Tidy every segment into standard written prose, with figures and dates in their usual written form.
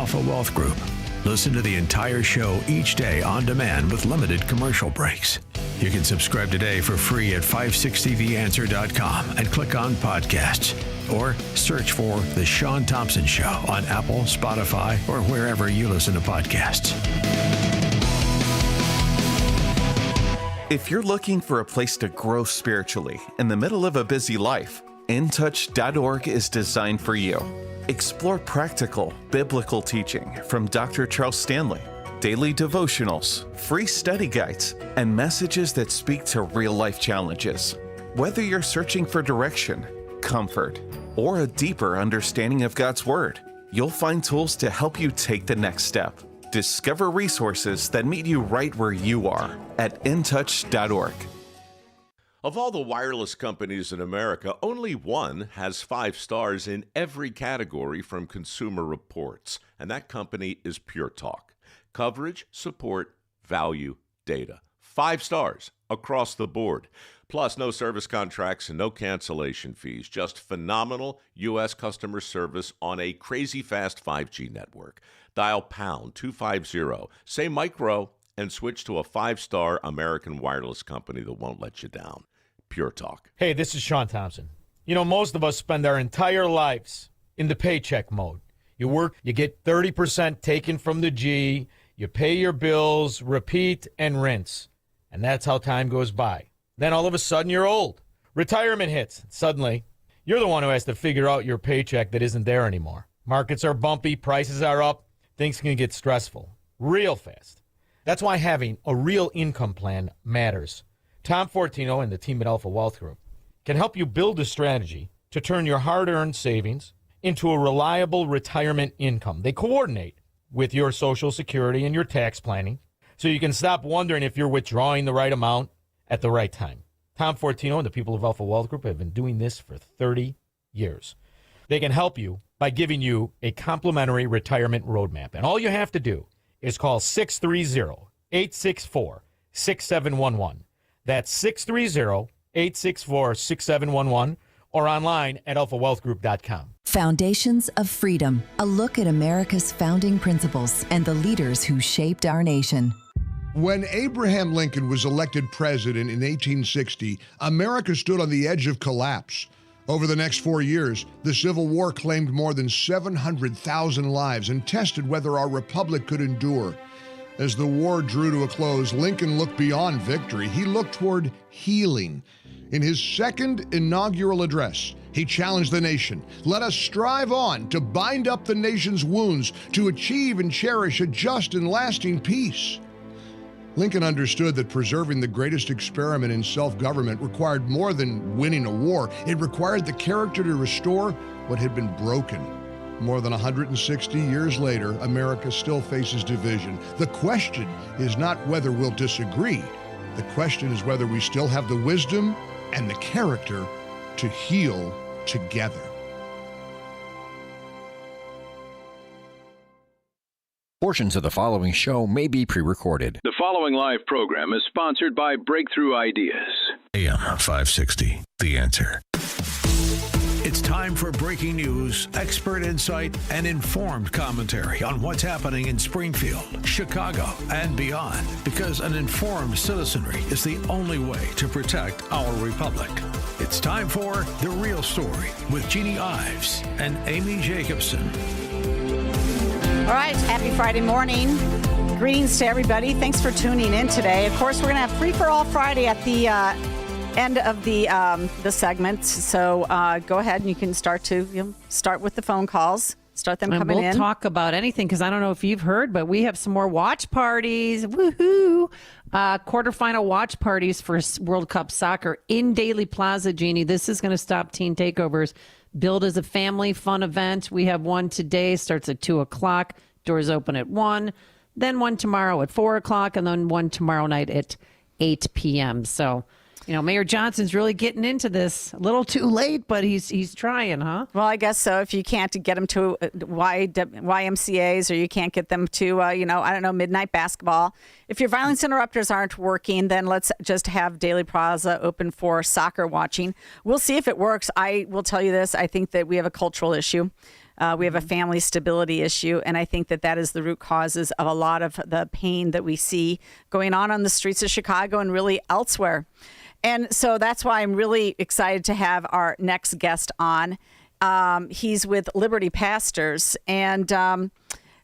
Alpha Wealth Group. Listen to the entire show each day on demand with limited commercial breaks. You can subscribe today for free at 560theanswer.com and click on podcasts. Or search for The Sean Thompson Show on Apple, Spotify, or wherever you listen to podcasts. If you're looking for a place to grow spiritually in the middle of a busy life, intouch.org is designed for you. Explore practical, biblical teaching from Dr. Charles Stanley, daily devotionals, free study guides, and messages that speak to real-life challenges. Whether you're searching for direction, comfort, or a deeper understanding of God's Word, you'll find tools to help you take the next step. Discover resources that meet you right where you are at intouch.org. Of all the wireless companies in America, only one has 5 stars in every category from Consumer Reports, and that company is Pure Talk. Coverage, support, value, data. 5 stars across the board. Plus, no service contracts and no cancellation fees. Just phenomenal U.S. customer service on a crazy fast 5G network. Dial pound 250, say micro, and switch to a 5-star American wireless company that won't let you down. Pure Talk. Hey, this is Sean Thompson. You know, most of us spend our entire lives in the paycheck mode. You work, you get 30% taken from the G, you pay your bills, repeat, and rinse. And that's how time goes by. Then all of a sudden you're old. Retirement hits. Suddenly, you're the one who has to figure out your paycheck that isn't there anymore. Markets are bumpy, prices are up, things can get stressful real fast. That's why having a real income plan matters. Tom Fortino and the team at Alpha Wealth Group can help you build a strategy to turn your hard-earned savings into a reliable retirement income. They coordinate with your Social Security and your tax planning so you can stop wondering if you're withdrawing the right amount at the right time. Tom Fortino and the people of Alpha Wealth Group have been doing this for 30 years. They can help you by giving you a complimentary retirement roadmap. And all you have to do is call 630-864-6711. That's 630-864-6711 or online at alphawealthgroup.com. Foundations of Freedom, a look at America's founding principles and the leaders who shaped our nation. When Abraham Lincoln was elected president in 1860, America stood on the edge of collapse. Over the next 4 years, the Civil War claimed more than 700,000 lives and tested whether our republic could endure. As the war drew to a close, Lincoln looked beyond victory. He looked toward healing. In his second inaugural address, he challenged the nation. Let us strive on to bind up the nation's wounds, to achieve and cherish a just and lasting peace. Lincoln understood that preserving the greatest experiment in self-government required more than winning a war. It required the character to restore what had been broken. More than 160 years later, America still faces division. The question is not whether we'll disagree. The question is whether we still have the wisdom and the character to heal together. Portions of the following show may be pre-recorded. The following live program is sponsored by Breakthrough Ideas. AM 560, The Answer. It's time for breaking news, expert insight, and informed commentary on what's happening in Springfield, Chicago, and beyond. Because an informed citizenry is the only way to protect our republic. It's time for The Real Story with Jeanne Ives and Amy Jacobson. All right, happy Friday morning. Greetings to everybody. Thanks for tuning in today. Of course, we're going to have Free for All Friday at the end of the segment. So go ahead and you can start with the phone calls. Start them coming in. We'll talk about anything because I don't know if you've heard, but we have some more watch parties. Woohoo! Quarterfinal watch parties for World Cup soccer in Daly Plaza, Jeannie. This is going to stop teen takeovers. Billed as a family fun event. We have one today, starts at 2 o'clock. Doors open at 1. Then one tomorrow at 4 o'clock, and then one tomorrow night at 8 p.m. So, you know, Mayor Johnson's really getting into this. A little too late, but he's trying, huh? Well, I guess so. If you can't get them to YMCAs or you can't get them to, midnight basketball. If your violence interrupters aren't working, then let's just have Daly Plaza open for soccer watching. We'll see if it works. I will tell you this. I think that we have a cultural issue. We have a family stability issue, and I think that is the root causes of a lot of the pain that we see going on the streets of Chicago and really elsewhere. And so that's why I'm really excited to have our next guest on. He's with Liberty Pastors, and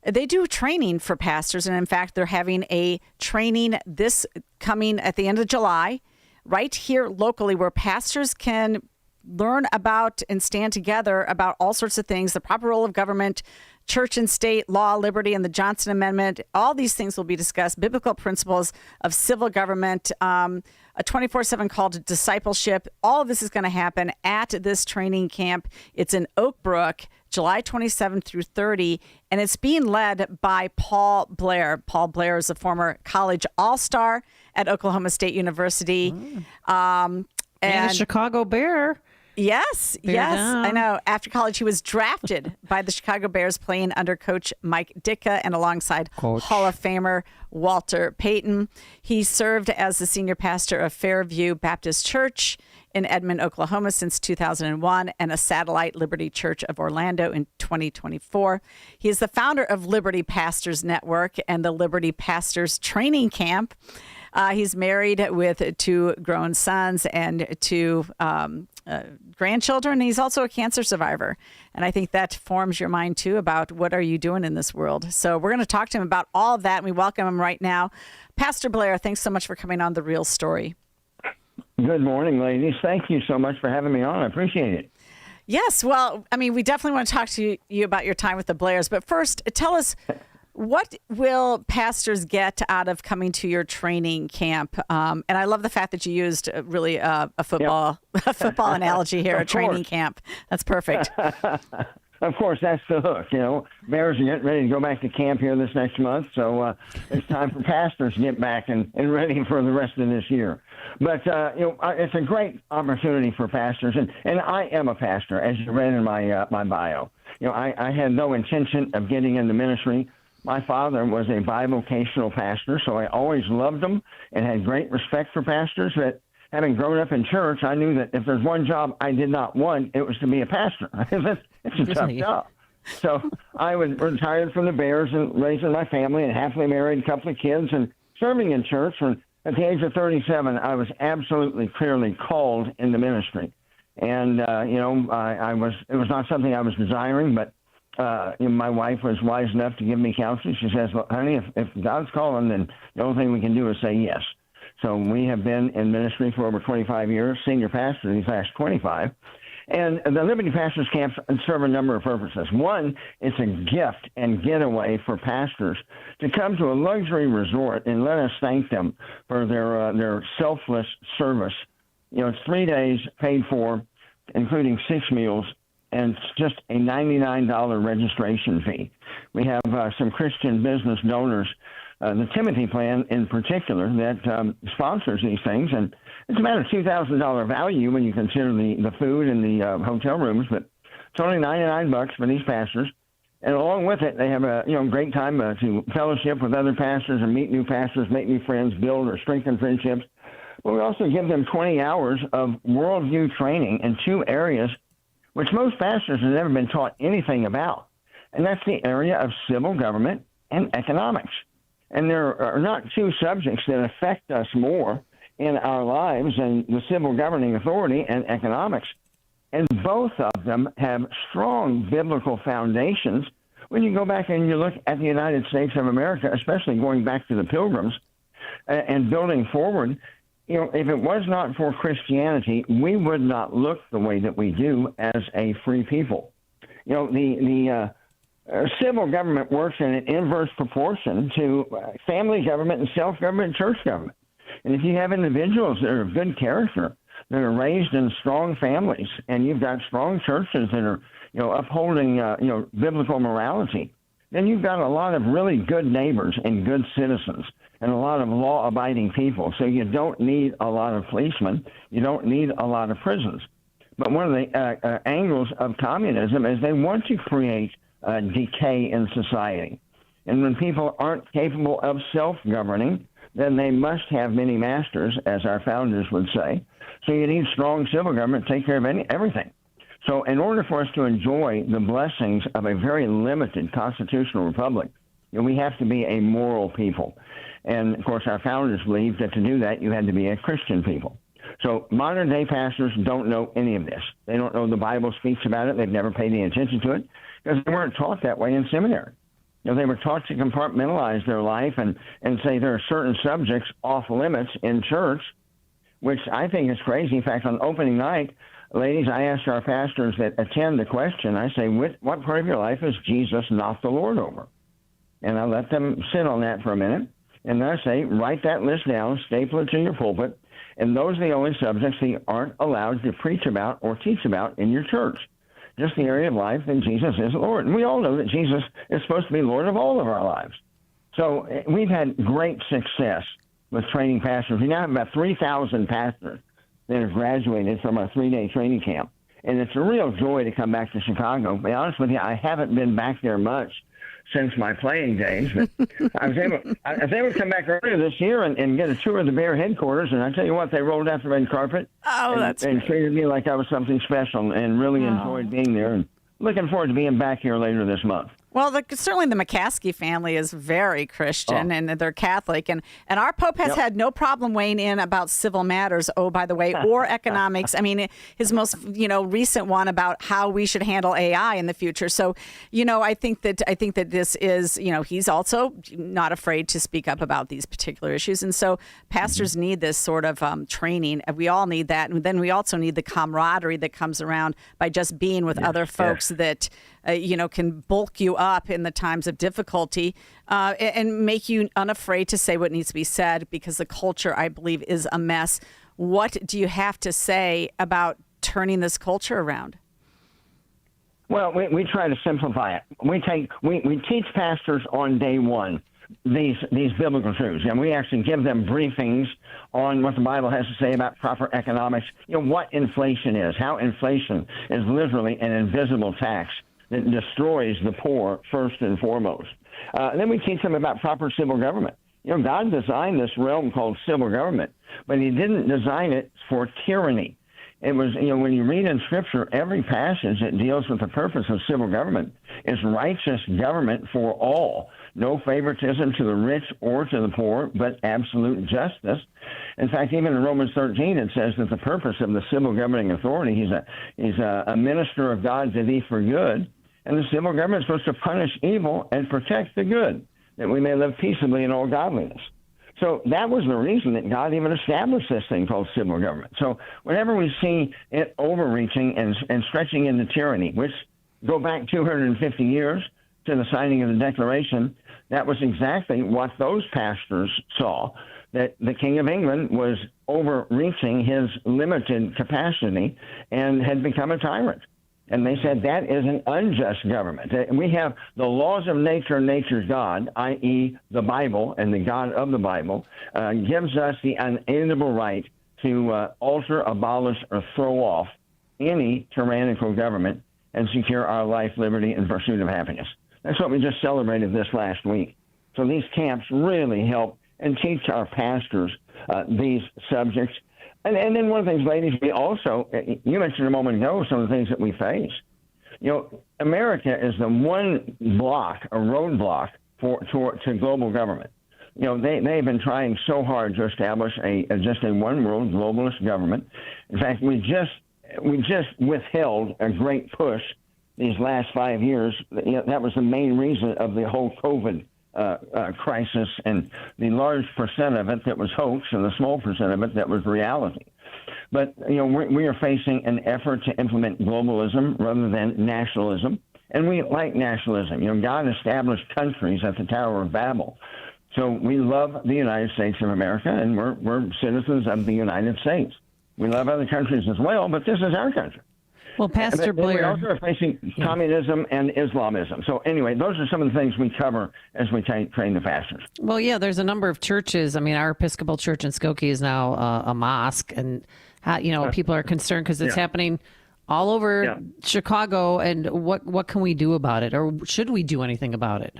they do training for pastors. And in fact, they're having a training this coming at the end of July, right here locally, where pastors can learn about and stand together about all sorts of things, the proper role of government, church and state, law, liberty, and the Johnson Amendment. All these things will be discussed, biblical principles of civil government, a 24/7 call to discipleship. All of this is going to happen at this training camp. It's in Oak Brook, July 27th through 30, and it's being led by Paul Blair. Paul Blair is a former college all-star at Oklahoma State University. And a Chicago Bear. Yes, Bear yes, down. I know. After college, he was drafted by the Chicago Bears, playing under Coach Mike Ditka and alongside Hall of Famer Walter Payton. He served as the senior pastor of Fairview Baptist Church in Edmond, Oklahoma since 2001 and a satellite Liberty Church of Orlando in 2024. He is the founder of Liberty Pastors Network and the Liberty Pastors Training Camp. He's married with 2 grown sons and 2 grandchildren. He's also a cancer survivor. And I think that forms your mind, too, about what are you doing in this world. So we're going to talk to him about all of that, and we welcome him right now. Pastor Blair, thanks so much for coming on The Real Story. Good morning, ladies. Thank you so much for having me on. I appreciate it. Yes, well, I mean, we definitely want to talk to you about your time with the Blairs. But first, tell us, what will pastors get out of coming to your training camp? And I love the fact that you used really a football analogy here, a training camp. That's perfect. Of course, that's the hook. Bears are getting ready to go back to camp here this next month, so it's time for pastors to get back and ready for the rest of this year. But it's a great opportunity for pastors, and I am a pastor, as you read in my bio. I had no intention of getting into ministry. My father was a bivocational pastor, so I always loved him and had great respect for pastors. But having grown up in church, I knew that if there's one job I did not want, it was to be a pastor. It's a tough job. So I was retired from the Bears and raising my family and happily married, a couple of kids, and serving in church. And at the age of 37, I was absolutely clearly called into ministry. And, it was not something I was desiring, but my wife was wise enough to give me counsel. She says, "Well, honey, if God's calling, then the only thing we can do is say yes." So we have been in ministry for over 25 years, senior pastor these last 25. And the Liberty Pastors Camps serve a number of purposes. One, it's a gift and getaway for pastors to come to a luxury resort and let us thank them for their selfless service. It's 3 days paid for, including 6 meals, and it's just a $99 registration fee. We have some Christian business donors, the Timothy Plan in particular, that sponsors these things. And it's about a $2,000 value when you consider the food and the hotel rooms, but it's only $99 for these pastors. And along with it, they have a great time to fellowship with other pastors and meet new pastors, make new friends, build or strengthen friendships. But we also give them 20 hours of worldview training in 2 areas which most pastors have never been taught anything about. And that's the area of civil government and economics. And there are not 2 subjects that affect us more in our lives than the civil governing authority and economics. And both of them have strong biblical foundations. When you go back and you look at the United States of America, especially going back to the Pilgrims and building forward, if it was not for Christianity, we would not look the way that we do as a free people. The civil government works in an inverse proportion to family government and self-government church government. And if you have individuals that are of good character, that are raised in strong families, and you've got strong churches that are, upholding, biblical morality, then you've got a lot of really good neighbors and good citizens and a lot of law-abiding people. So you don't need a lot of policemen. You don't need a lot of prisons. But one of the angles of communism is they want to create decay in society. And when people aren't capable of self-governing, then they must have many masters, as our founders would say. So you need strong civil government to take care of everything. So in order for us to enjoy the blessings of a very limited constitutional republic, we have to be a moral people. And, of course, our founders believed that to do that, you had to be a Christian people. So modern-day pastors don't know any of this. They don't know the Bible speaks about it. They've never paid any attention to it because they weren't taught that way in seminary. They were taught to compartmentalize their life and say there are certain subjects off limits in church, which I think is crazy. In fact, on opening night, ladies, I asked our pastors that attend the question, I say, what part of your life is Jesus not the Lord over? And I let them sit on that for a minute. And then I say, write that list down, staple it to your pulpit, and those are the only subjects you aren't allowed to preach about or teach about in your church. Just the area of life that Jesus is Lord. And we all know that Jesus is supposed to be Lord of all of our lives. So we've had great success with training pastors. We now have about 3,000 pastors that have graduated from our 3-day training camp. And it's a real joy to come back to Chicago. To be honest with you, I haven't been back there much since my playing days. But I was able to come back earlier this year and get a tour of the Bear headquarters. And I tell you what, they rolled out the red carpet and treated me like I was something special and really enjoyed being there. And looking forward to being back here later this month. Well, certainly the McCaskey family is very Christian, and they're Catholic. And our Pope has had no problem weighing in about civil matters, by the way, or economics. I mean, his most, recent one about how we should handle AI in the future. So, I think that this is, he's also not afraid to speak up about these particular issues. And so pastors need this sort of training. We all need that. And then we also need the camaraderie that comes around by just being with other folks that can bulk you up in the times of difficulty and make you unafraid to say what needs to be said, because the culture, I believe, is a mess. What do you have to say about turning this culture around? Well, we try to simplify it. We teach pastors on day one these biblical truths, and we actually give them briefings on what the Bible has to say about proper economics, what inflation is, how inflation is literally an invisible tax that destroys the poor first and foremost. Then we teach them about proper civil government. God designed this realm called civil government, but he didn't design it for tyranny. It was, when you read in Scripture, every passage that deals with the purpose of civil government is righteous government for all. No favoritism to the rich or to the poor, but absolute justice. In fact, even in Romans 13, it says that the purpose of the civil governing authority, he's a minister of God to thee for good. And the civil government is supposed to punish evil and protect the good, that we may live peaceably in all godliness. So that was the reason that God even established this thing called civil government. So whenever we see it overreaching and stretching into tyranny, which go back 250 years to the signing of the Declaration, that was exactly what those pastors saw, that the King of England was overreaching his limited capacity and had become a tyrant. And they said that is an unjust government. We have the laws of nature, nature's God, i.e. the Bible, and the God of the Bible gives us the unalienable right to alter, abolish, or throw off any tyrannical government and secure our life, liberty, and pursuit of happiness. That's what we just celebrated this last week. So these camps really help and teach our pastors these subjects. And then one of the things, ladies, we also, you mentioned a moment ago, some of the things that we face. America is the one block, a roadblock to global government. They've been trying so hard to establish just a one world globalist government. In fact, we just withheld a great push these last 5 years. That was the main reason of the whole COVID crisis, and the large percent of it that was hoax and the small percent of it that was reality. But, we are facing an effort to implement globalism rather than nationalism, and we like nationalism. God established countries at the Tower of Babel. So we love the United States of America, and we're citizens of the United States. We love other countries as well, but this is our country. Well, Pastor Blair, we also are facing communism and Islamism. So anyway, those are some of the things we cover as we train the pastors. Well, yeah, there's a number of churches. I mean, our Episcopal Church in Skokie is now a mosque, and people are concerned because it's happening all over Chicago. And what can we do about it, or should we do anything about it?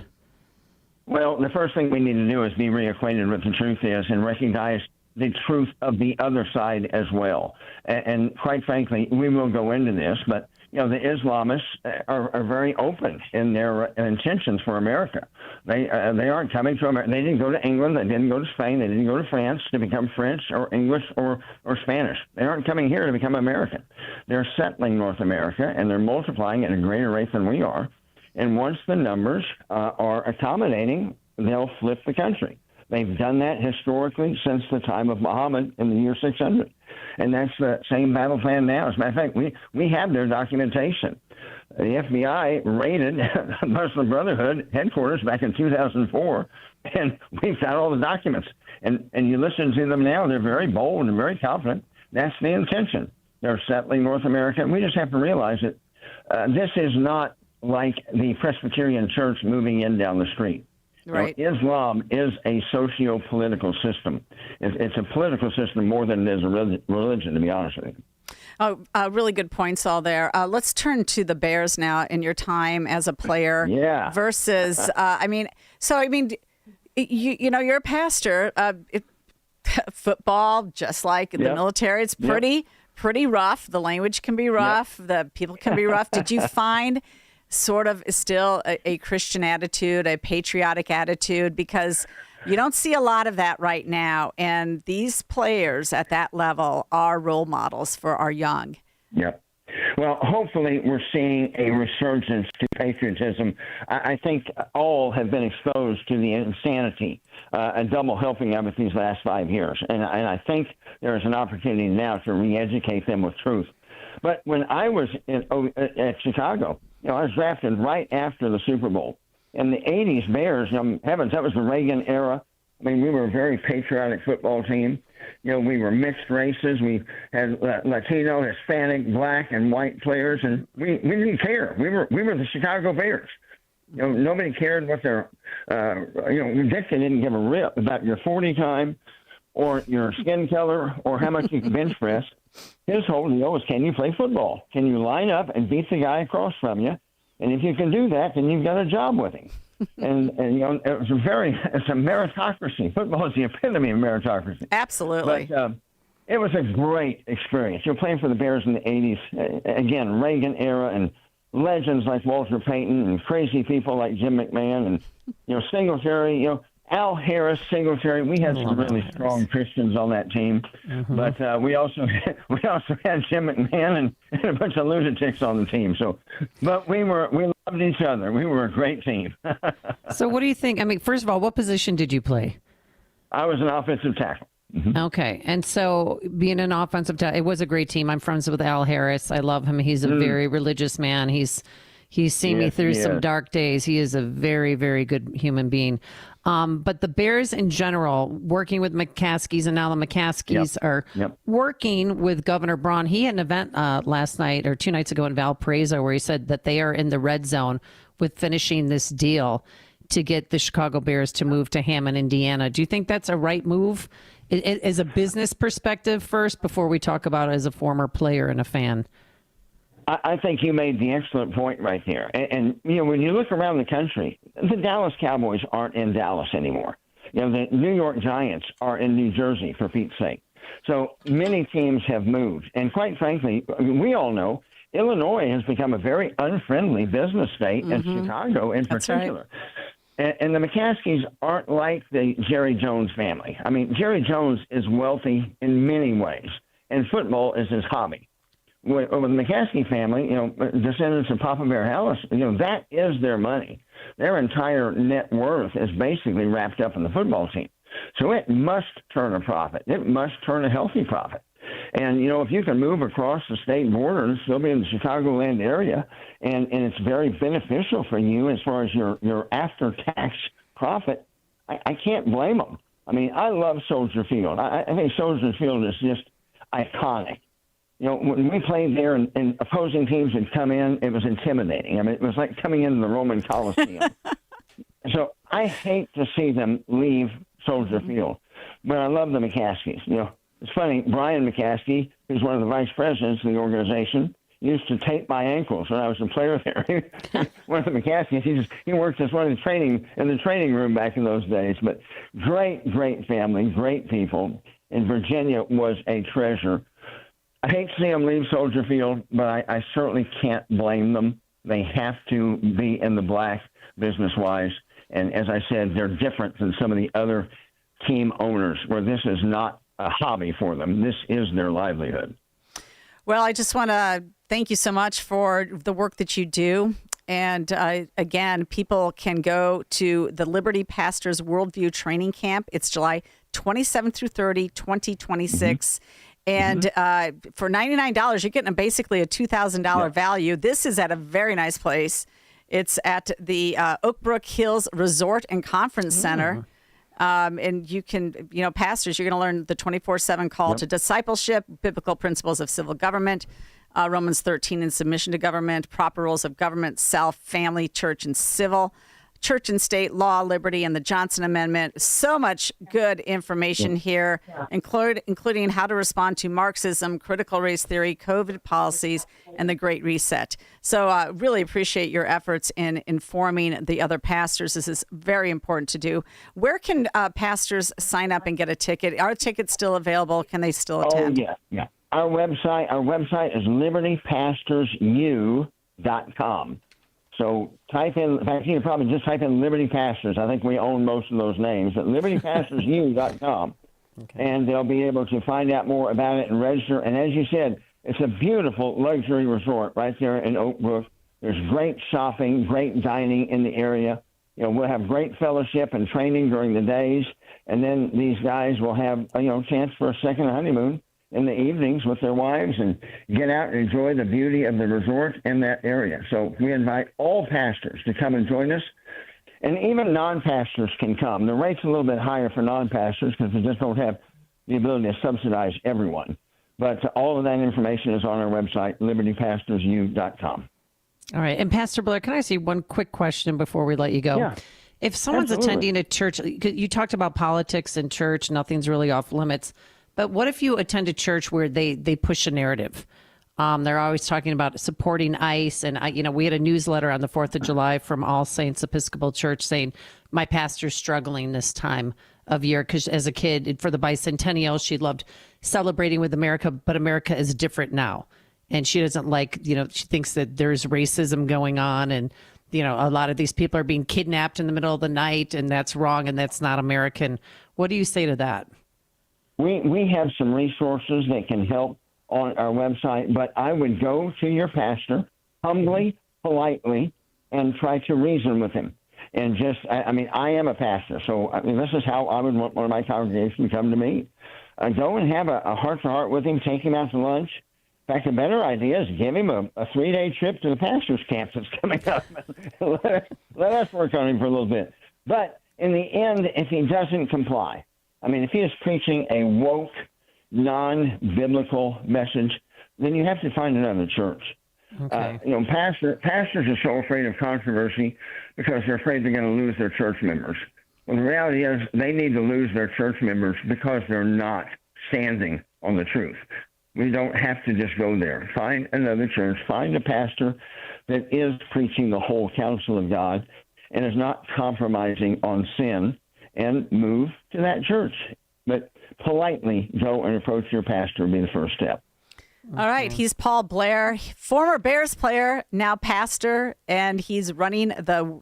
Well, the first thing we need to do is be reacquainted with the truth is and recognize the truth of the other side as well. And quite frankly, we will go into this, but the Islamists are very open in their intentions for America. They aren't coming to America. They didn't go to England. They didn't go to Spain. They didn't go to France to become French or English or Spanish. They aren't coming here to become American. They're settling North America, and they're multiplying at a greater rate than we are. And once the numbers are accommodating, they'll flip the country. They've done that historically since the time of Muhammad in the year 600. And that's the same battle plan now. As a matter of fact, we have their documentation. The FBI raided Muslim Brotherhood headquarters back in 2004, and we've got all the documents. And you listen to them now, they're very bold and very confident. That's the intention. They're settling North America. We just have to realize that this is not like the Presbyterian Church moving in down the street. Right. Islam is a socio-political system. It's a political system more than it is a religion, to be honest with you. Oh, really good points all there. Let's turn to the Bears now in your time as a player versus, you're a pastor. Football, just like the military, it's pretty rough. The language can be rough. The people can be rough. Did you find sort of still a Christian attitude, a patriotic attitude? Because you don't see a lot of that right now. And these players at that level are role models for our young. Yep. Well, hopefully we're seeing a resurgence to patriotism. I think all have been exposed to the insanity and double helping of it these last 5 years. And I think there's an opportunity now to re-educate them with truth. But when I was at Chicago, I was drafted right after the Super Bowl. In the 80s, Bears, heavens, that was the Reagan era. I mean, we were a very patriotic football team. We were mixed races. We had Latino, Hispanic, black, and white players, and we didn't care. We were the Chicago Bears. Nobody cared what their, Dick didn't give a rip about your 40 time or your skin color or how much you can bench press. His whole deal was, can you play football? Can you line up and beat the guy across from you? And if you can do that, then you've got a job with him. and it's a meritocracy. Football is the epitome of meritocracy. Absolutely. But it was a great experience. Playing for the Bears in the 80s, again, Reagan era, and legends like Walter Payton and crazy people like Jim McMahon and, Singletary, Al Harris, Singletary. We had some really strong Christians on that team, but we also had Jim McMahon and a bunch of lunatics on the team. So, but we loved each other. We were a great team. So, what do you think? I mean, first of all, what position did you play? I was an offensive tackle. Okay, and so being an offensive tackle, it was a great team. I'm friends with Al Harris. I love him. He's a very religious man. He's seen me through some dark days. He is a very, very good human being. But the Bears in general, working with McCaskies, and now the McCaskies are working with Governor Braun. He had an event last night or 2 nights ago in Valparaiso where he said that they are in the red zone with finishing this deal to get the Chicago Bears to move to Hammond, Indiana. Do you think that's a right move as a business perspective first before we talk about it as a former player and a fan? I think you made the excellent point right there. And when you look around the country, the Dallas Cowboys aren't in Dallas anymore. The New York Giants are in New Jersey, for Pete's sake. So many teams have moved. And quite frankly, we all know Illinois has become a very unfriendly business state, and Chicago in particular. Right. And the McCaskies aren't like the Jerry Jones family. I mean, Jerry Jones is wealthy in many ways, and football is his hobby. With the McCaskey family, descendants of Papa Bear Hallis, that is their money. Their entire net worth is basically wrapped up in the football team. So it must turn a profit. It must turn a healthy profit. And, if you can move across the state border and still be in the Chicagoland area, and it's very beneficial for you as far as your after-tax profit, I can't blame them. I mean, I love Soldier Field. I think Soldier Field is just iconic. When we played there and opposing teams would come in, it was intimidating. I mean, it was like coming into the Roman Colosseum. So I hate to see them leave Soldier Field, but I love the McCaskies. It's funny, Brian McCaskey, who's one of the vice presidents of the organization, used to tape my ankles when I was a player there. One of the McCaskies, he worked as one of the in the training room back in those days. But great family, great people. And Virginia was a treasure. I hate to see them leave Soldier Field, but I certainly can't blame them. They have to be in the black business-wise. And as I said, they're different than some of the other team owners where this is not a hobby for them. This is their livelihood. Well, I just want to thank you so much for the work that you do. And again, people can go to the Liberty Pastors Worldview Training Camp. It's July 27th through 30, 2026. And for $99, you're getting basically a $2,000 value. This is at a very nice place. It's at the Oakbrook Hills Resort and Conference Center. And you can, pastors, you're going to learn the 24/7 call to discipleship, biblical principles of civil government, Romans 13 in submission to government, proper rules of government, self, family, church, and civil, church and state, law, liberty, and the Johnson Amendment. So much good information here, including how to respond to Marxism, critical race theory, COVID policies, and the Great Reset. So really appreciate your efforts in informing the other pastors. This is very important to do. Where can pastors sign up and get a ticket? Are tickets still available? Can they still attend? Oh, yeah. Our website is libertypastorsu.com. So type in, in fact, you can probably just type in Liberty Pastors. I think we own most of those names, but libertypastorsu.com. And they'll be able to find out more about it and register. And as you said, it's a beautiful luxury resort right there in Oak Brook. There's great shopping, great dining in the area. We'll have great fellowship and training during the days. And then these guys will have, chance for a second honeymoon in the evenings with their wives and get out and enjoy the beauty of the resort in that area. So we invite all pastors to come and join us. And even non-pastors can come. The rate's a little bit higher for non-pastors because we just don't have the ability to subsidize everyone. But all of that information is on our website, libertypastorsu.com. All right. And Pastor Blair, can I ask you one quick question before we let you go? Yeah. If someone's attending a church, you talked about politics in church, nothing's really off limits. But what if you attend a church where they push a narrative? They're always talking about supporting ICE. And, we had a newsletter on the 4th of July from All Saints Episcopal Church saying, my pastor's struggling this time of year because as a kid, for the bicentennial, she loved celebrating with America, but America is different now. And she doesn't like, she thinks that there's racism going on and, a lot of these people are being kidnapped in the middle of the night and that's wrong and that's not American. What do you say to that? We have some resources that can help on our website, but I would go to your pastor humbly, politely, and try to reason with him. And just, I am a pastor, so this is how I would want one of my congregation to come to me. Go and have a heart-to-heart with him, take him out to lunch. In fact, a better idea is give him a 3-day trip to the pastor's camp that's coming up. Let us work on him for a little bit. But in the end, if he doesn't comply, if he is preaching a woke, non-biblical message, then you have to find another church. Okay. Pastors are so afraid of controversy because they're afraid they're going to lose their church members. Well, the reality is they need to lose their church members because they're not standing on the truth. We don't have to just go there. Find another church. Find a pastor that is preaching the whole counsel of God and is not compromising on sin, and move to that church. But politely go and approach your pastor would be the first step. All right. He's Paul Blair, former Bears player, now pastor, and he's running the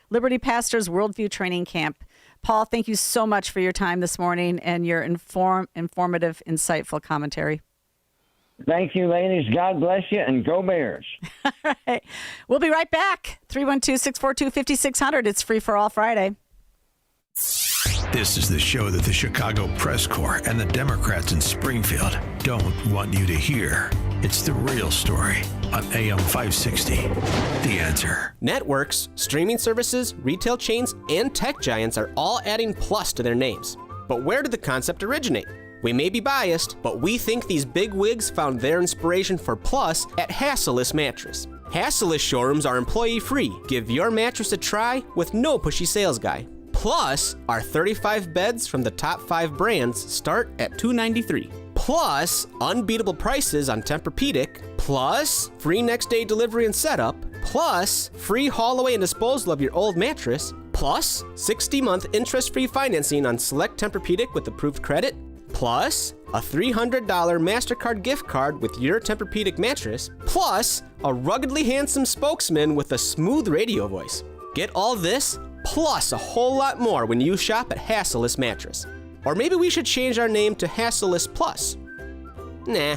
Liberty Pastors Worldview Training Camp. Paul, thank you so much for your time this morning and your informative, insightful commentary. Thank you, ladies. God bless you, and go Bears. All right. We'll be right back. 312-642-5600. It's Free for All Friday. This is the show that the Chicago Press Corps and the Democrats in Springfield don't want you to hear. It's the real story on AM 560. The Answer. Networks, streaming services, retail chains, and tech giants are all adding plus to their names. But where did the concept originate? We may be biased, but we think these big wigs found their inspiration for plus at Hasseless Mattress. Hasseless showrooms are employee-free. Give your mattress a try with no pushy sales guy. Plus, our 35 beds from the top 5 brands start at $293. Plus, unbeatable prices on Tempur-Pedic. Plus, free next-day delivery and setup. Plus, free haul away and disposal of your old mattress. Plus, 60-month interest-free financing on select Tempur-Pedic with approved credit. plus a $300 MasterCard gift card with your Tempur-Pedic mattress, plus a ruggedly handsome spokesman with a smooth radio voice. Get all this, plus a whole lot more when you shop at Hassellus Mattress. Or maybe we should change our name to Hassellus Plus. Nah.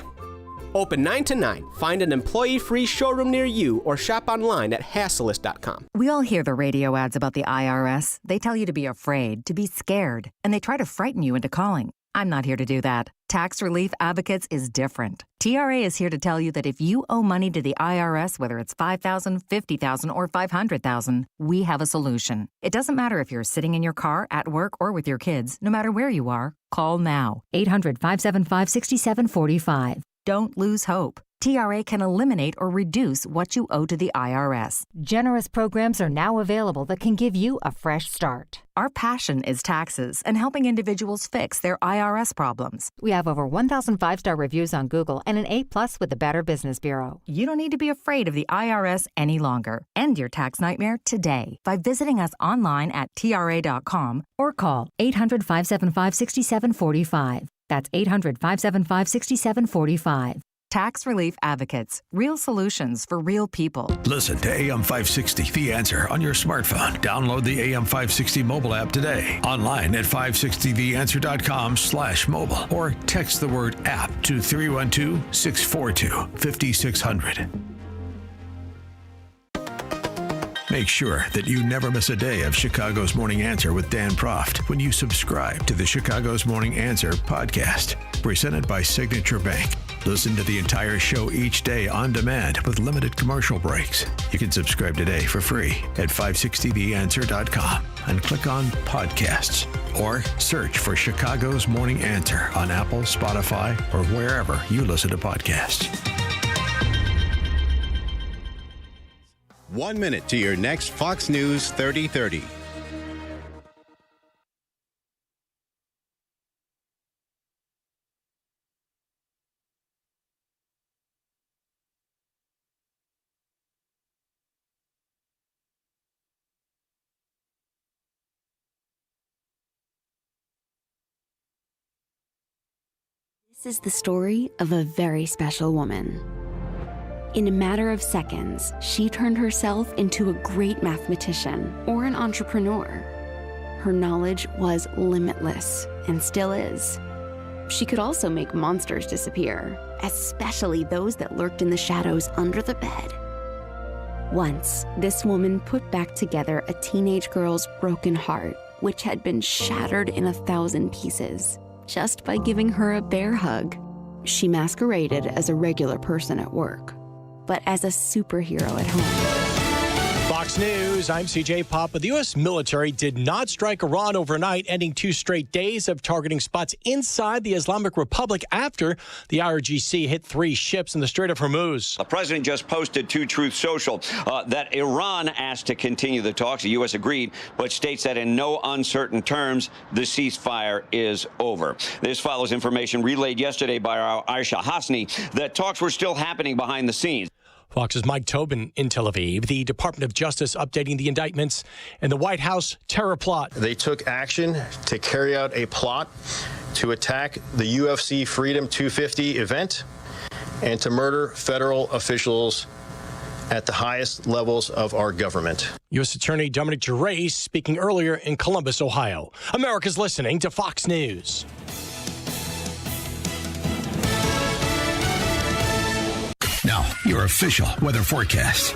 Open 9 to 9. Find an employee-free showroom near you or shop online at Hassellus.com. We all hear the radio ads about the IRS. They tell you to be afraid, to be scared, and they try to frighten you into calling. I'm not here to do that. Tax Relief Advocates is different. TRA is here to tell you that if you owe money to the IRS, whether it's $5,000, $50,000, or $500,000, we have a solution. It doesn't matter if you're sitting in your car, at work, or with your kids. No matter where you are, call now. 800-575-6745. Don't lose hope. TRA can eliminate or reduce what you owe to the IRS. Generous programs are now available that can give you a fresh start. Our passion is taxes and helping individuals fix their IRS problems. We have over 1,000 5-star reviews on Google and an A+ with the Better Business Bureau. You don't need to be afraid of the IRS any longer. End your tax nightmare today by visiting us online at TRA.com or call 800-575-6745. That's 800-575-6745. Tax Relief Advocates. Real solutions for real people. Listen to AM 560, The Answer, on your smartphone. Download the AM 560 mobile app today. Online at 560theanswer.com/mobile or text the word app to 312-642-5600. Make sure that you never miss a day of Chicago's Morning Answer with Dan Proft when you subscribe to the Chicago's Morning Answer podcast, presented by Signature Bank. Listen to the entire show each day on demand with limited commercial breaks. You can subscribe today for free at 560theanswer.com and click on podcasts or search for Chicago's Morning Answer on Apple, Spotify, or wherever you listen to podcasts. 1 minute to your next Fox News 3030. This is the story of a very special woman. In a matter of seconds, she turned herself into a great mathematician or an entrepreneur. Her knowledge was limitless and still is. She could also make monsters disappear, especially those that lurked in the shadows under the bed. Once, this woman put back together a teenage girl's broken heart, which had been shattered in 1,000 pieces, just by giving her a bear hug. She masqueraded as a regular person at work, but as a superhero at home. Fox News, I'm CJ Papa. The U.S. military did not strike Iran overnight, ending 2 straight days of targeting spots inside the Islamic Republic after the IRGC hit 3 ships in the Strait of Hormuz. The president just posted to Truth Social that Iran asked to continue the talks. The U.S. agreed, but states that in no uncertain terms, the ceasefire is over. This follows information relayed yesterday by our Aisha Hasni that talks were still happening behind the scenes. Fox's Mike Tobin in Tel Aviv. The Department of Justice updating the indictments and the White House terror plot. They took action to carry out a plot to attack the UFC Freedom 250 event and to murder federal officials at the highest levels of our government. U.S. Attorney Dominic Gervais speaking earlier in Columbus, Ohio. America's listening to Fox News. Now, your official weather forecast.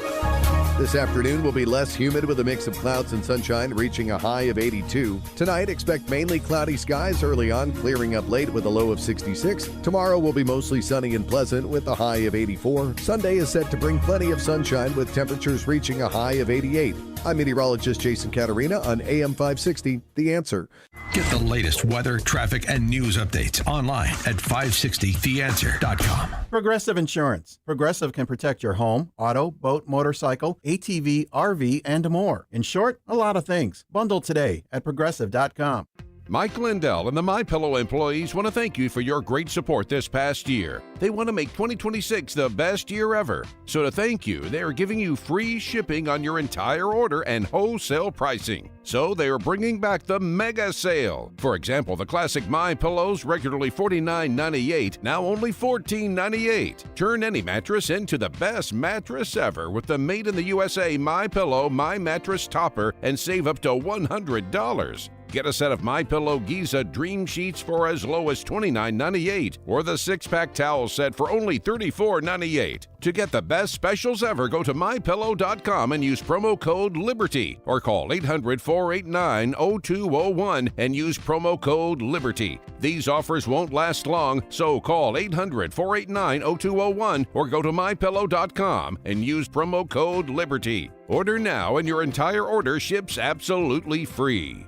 This afternoon will be less humid with a mix of clouds and sunshine, reaching a high of 82. Tonight, expect mainly cloudy skies early on, clearing up late with a low of 66. Tomorrow will be mostly sunny and pleasant with a high of 84. Sunday is set to bring plenty of sunshine with temperatures reaching a high of 88. I'm meteorologist Jason Caterina on AM 560, The Answer. Get the latest weather, traffic, and news updates online at 560theanswer.com. Progressive Insurance. Progressive can protect your home, auto, boat, motorcycle, ATV, RV, and more. In short, a lot of things. Bundle today at progressive.com. Mike Lindell and the MyPillow employees want to thank you for your great support this past year. They want to make 2026 the best year ever. So to thank you, they are giving you free shipping on your entire order and wholesale pricing. So they are bringing back the mega sale. For example, the classic MyPillows, regularly $49.98, now only $14.98. Turn any mattress into the best mattress ever with the Made in the USA MyPillow My Mattress Topper and save up to $100. Get a set of MyPillow Giza Dream Sheets for as low as $29.98 or the 6-pack towel set for only $34.98. To get the best specials ever, go to MyPillow.com and use promo code LIBERTY or call 800-489-0201 and use promo code LIBERTY. These offers won't last long, so call 800-489-0201 or go to MyPillow.com and use promo code LIBERTY. Order now and your entire order ships absolutely free.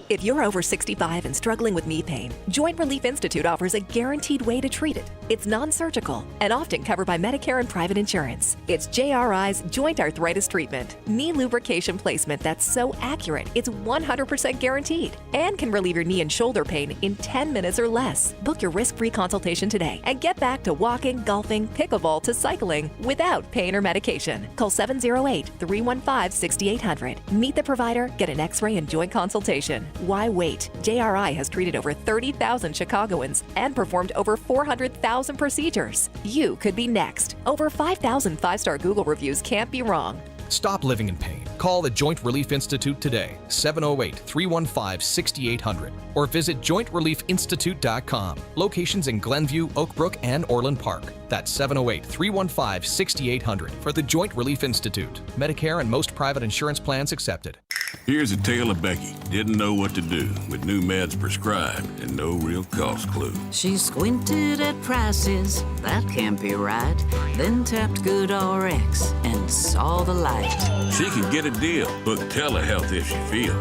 If you're over 65 and struggling with knee pain, Joint Relief Institute offers a guaranteed way to treat it. It's non-surgical and often covered by Medicare and private insurance. It's JRI's joint arthritis treatment, knee lubrication placement that's so accurate, it's 100% guaranteed and can relieve your knee and shoulder pain in 10 minutes or less. Book your risk-free consultation today and get back to walking, golfing, pickleball to cycling without pain or medication. Call 708-315-6800. Meet the provider, get an x-ray and joint consultation. Why wait? JRI has treated over 30,000 Chicagoans and performed over 400,000 procedures. You could be next. Over 5,000 five-star Google reviews can't be wrong. Stop living in pain. Call the Joint Relief Institute today, 708-315-6800, or visit jointreliefinstitute.com. Locations in Glenview, Oak Brook, and Orland Park. That's 708-315-6800 for the Joint Relief Institute. Medicare and most private insurance plans accepted. Here's a tale of Becky. Didn't know what to do with new meds prescribed and no real cost clue. She squinted at prices, that can't be right. Then tapped GoodRx and saw the light. She could get a deal. Book telehealth if she feel.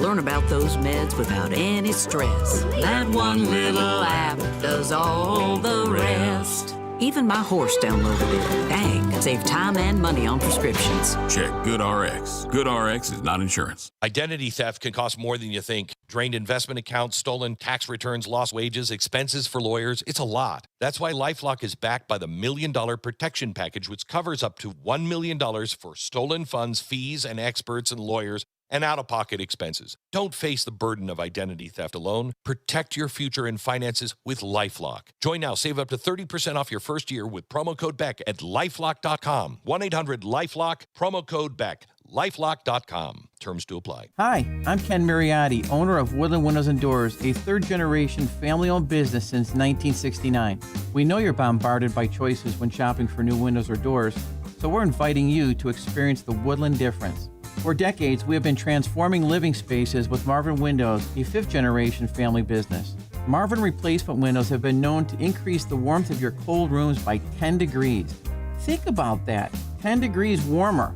Learn about those meds without any stress. That one little app does all the rest. Even my horse downloaded it. Dang, save time and money on prescriptions. Check GoodRx. GoodRx is not insurance. Identity theft can cost more than you think. Drained investment accounts, stolen tax returns, lost wages, expenses for lawyers. It's a lot. That's why LifeLock is backed by the $1 Million Protection Package, which covers up to $1 million for stolen funds, fees, and experts and lawyers, and out-of-pocket expenses. Don't face the burden of identity theft alone. Protect your future and finances with LifeLock. Join now. Save up to 30% off your first year with promo code BECK at LifeLock.com. 1-800-LifeLock, promo code BECK. LifeLock.com. Terms to apply. Hi, I'm Ken Mariotti, owner of Woodland Windows and Doors, a third-generation family-owned business since 1969. We know you're bombarded by choices when shopping for new windows or doors, so we're inviting you to experience the Woodland difference. For decades, we have been transforming living spaces with Marvin Windows, a fifth-generation family business. Marvin replacement windows have been known to increase the warmth of your cold rooms by 10 degrees. Think about that, 10 degrees warmer.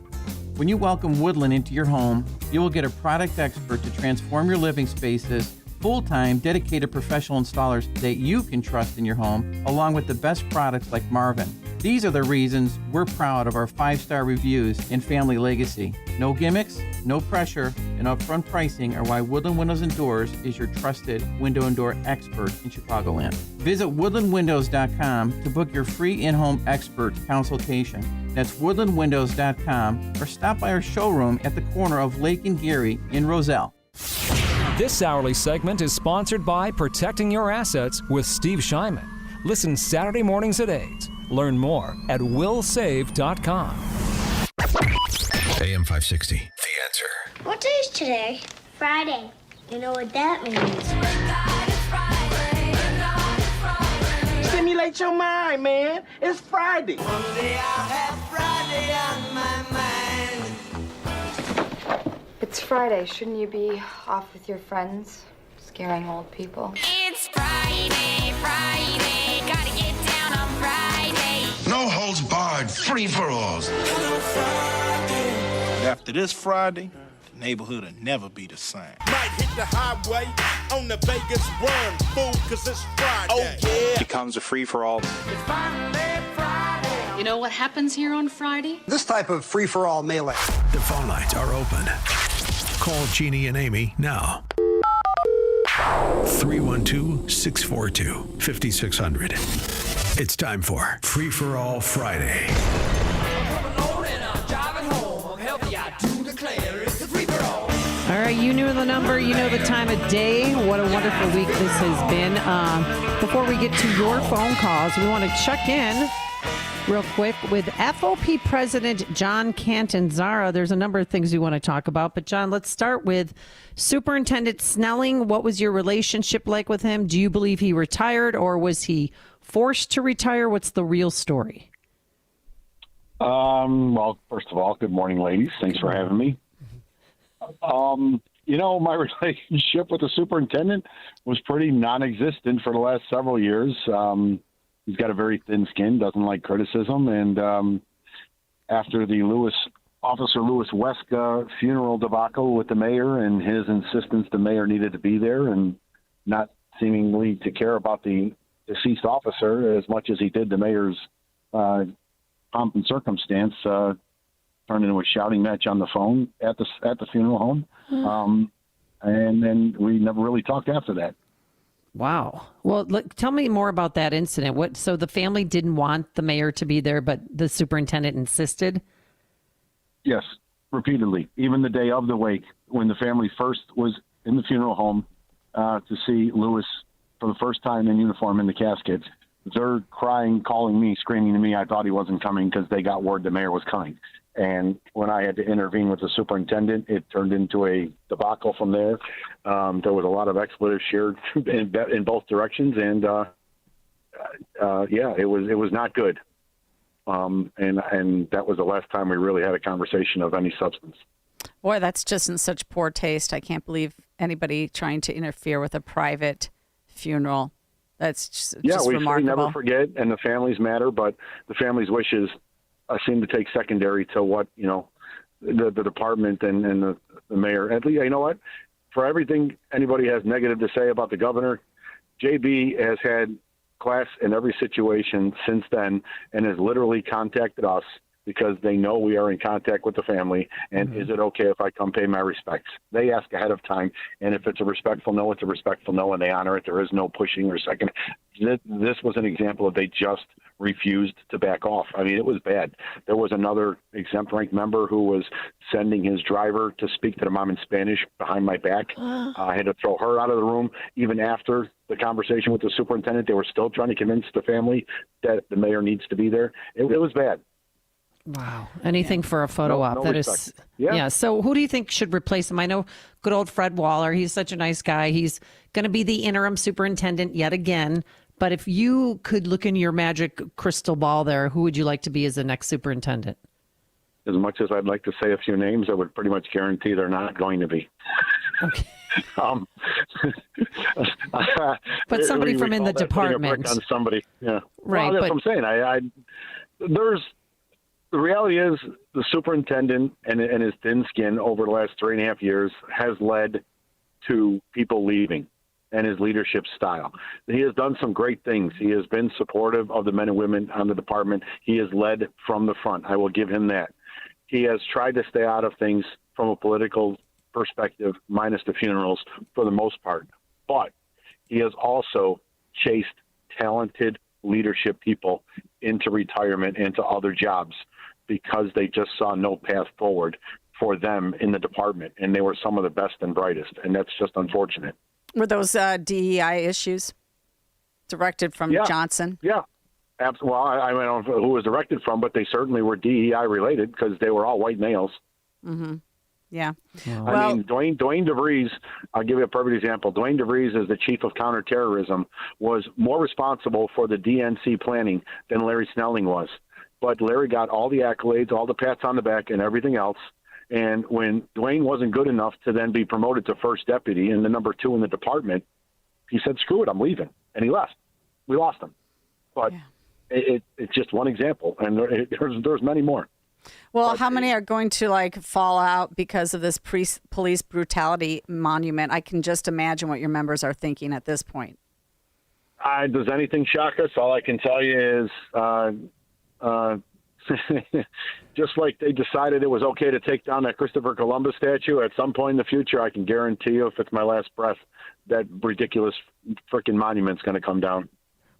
When you welcome Woodland into your home, you will get a product expert to transform your living spaces, full-time, dedicated professional installers that you can trust in your home, along with the best products like Marvin. These are the reasons we're proud of our 5-star reviews and family legacy. No gimmicks, no pressure, and upfront pricing are why Woodland Windows and Doors is your trusted window and door expert in Chicagoland. Visit woodlandwindows.com to book your free in-home expert consultation. That's woodlandwindows.com, or stop by our showroom at the corner of Lake and Geary in Roselle. This hourly segment is sponsored by Protecting Your Assets with Steve Shyman. Listen Saturday mornings at 8. Learn more at willsave.com. AM 560, The Answer. What day is today? Friday. You know what that means. Stimulate your mind, man. It's Friday. One day I'll have Friday on my mind. It's Friday. Shouldn't you be off with your friends, scaring old people? It's Friday, Friday. Gotta get down on Friday. No holds barred, free for alls. After this Friday, the neighborhood will never be the same. Might hit the highway on the Vegas run, fool, cause it's Friday. Oh, yeah. Becomes a free for all. It's finally Friday. You know what happens here on Friday? This type of free-for-all melee. The phone lines are open. Call Jeanne and Amy now. 312-642-5600. It's time for Free for All Friday. All right, you knew the number, you know the time of day. What a wonderful week this has been. Before we get to your phone calls, we want to check in real quick with FOP President John Catanzara. There's a number of things we want to talk about, but John, let's start with Superintendent Snelling. What was your relationship like with him? Do you believe he retired, or was he forced to retire? What's the real story? Well, first of all, good morning, ladies. Thanks for having me. My relationship with the superintendent was pretty non-existent for the last several years. He's got a very thin skin, doesn't like criticism. And after the Officer Louis Weska funeral debacle with the mayor and his insistence the mayor needed to be there and not seemingly to care about the deceased officer as much as he did the mayor's pomp and circumstance, turned into a shouting match on the phone at the funeral home. And then we never really talked after that. Wow. Well, look, tell me more about that incident. So the family didn't want the mayor to be there, but the superintendent insisted? Yes, repeatedly. Even the day of the wake, when the family first was in the funeral home to see Louis for the first time in uniform in the casket, they're crying, calling me, screaming to me. I thought he wasn't coming because they got word the mayor was coming. And when I had to intervene with the superintendent, it turned into a debacle from there. There was a lot of expletives shared in both directions, and it was not good. And that was the last time we really had a conversation of any substance. Boy, that's just in such poor taste. I can't believe anybody trying to interfere with a private funeral. That's just remarkable. We never forget, and the families matter, but the family's wishes seem to take secondary to what, the department and the mayor. At least, you know what? For everything anybody has negative to say about the governor, JB has had class in every situation since then and has literally contacted us because they know we are in contact with the family. And is it okay if I come pay my respects? They ask ahead of time. And if it's a respectful no, it's a respectful no, and they honor it. There is no pushing or second. This was an example of they just refused to back off. I mean, it was bad. There was another exempt rank member who was sending his driver to speak to the mom in Spanish behind my back. I had to throw her out of the room. Even after the conversation with the superintendent, they were still trying to convince the family that the mayor needs to be there. It was bad. Wow. Anything for a photo op. That respect. is. Yeah. So who do you think should replace him? I know good old Fred Waller. He's such a nice guy. He's going to be the interim superintendent yet again. But if you could look in your magic crystal ball there, who would you like to be as the next superintendent? As much as I'd like to say a few names, I would pretty much guarantee they're not going to be. Okay. But somebody from in the department. On somebody. Yeah. Right. Well, that's what I'm saying. The reality is the superintendent and his thin skin over the last 3.5 years has led to people leaving and his leadership style. He has done some great things. He has been supportive of the men and women on the department. He has led from the front. I will give him that. He has tried to stay out of things from a political perspective, minus the funerals, for the most part. But he has also chased talented leadership people into retirement and to other jobs because they just saw no path forward for them in the department. And they were some of the best and brightest. And that's just unfortunate. Were those DEI issues directed from Johnson? Yeah, absolutely. Well, I don't know who was directed from, but they certainly were DEI related because they were all white males. Mm-hmm. Yeah. I mean, Dwayne DeVries, I'll give you a perfect example. Dwayne DeVries, as the chief of counterterrorism, was more responsible for the DNC planning than Larry Snelling was. But Larry got all the accolades, all the pats on the back, and everything else. And when Dwayne wasn't good enough to then be promoted to first deputy and the number 2 in the department, he said, screw it, I'm leaving. And he left. We lost him. But it's just one example, and there's many more. Well, how many are going to fall out because of this police brutality monument? I can just imagine what your members are thinking at this point. Does anything shock us? All I can tell you is just like they decided it was okay to take down that Christopher Columbus statue, at some point in the future, I can guarantee you, if it's my last breath, that ridiculous freaking monument's going to come down.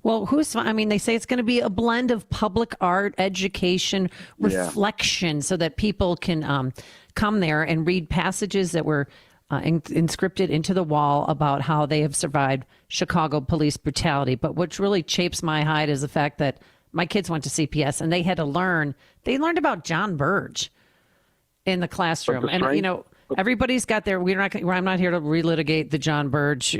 Well, they say it's going to be a blend of public art, education, reflection, so that people can come there and read passages that were inscripted into the wall about how they have survived Chicago police brutality. But what really chafes my hide is the fact that my kids went to CPS and they had to learn. They learned about John Burge in the classroom, and everybody's got their. I'm not here to relitigate the John Burge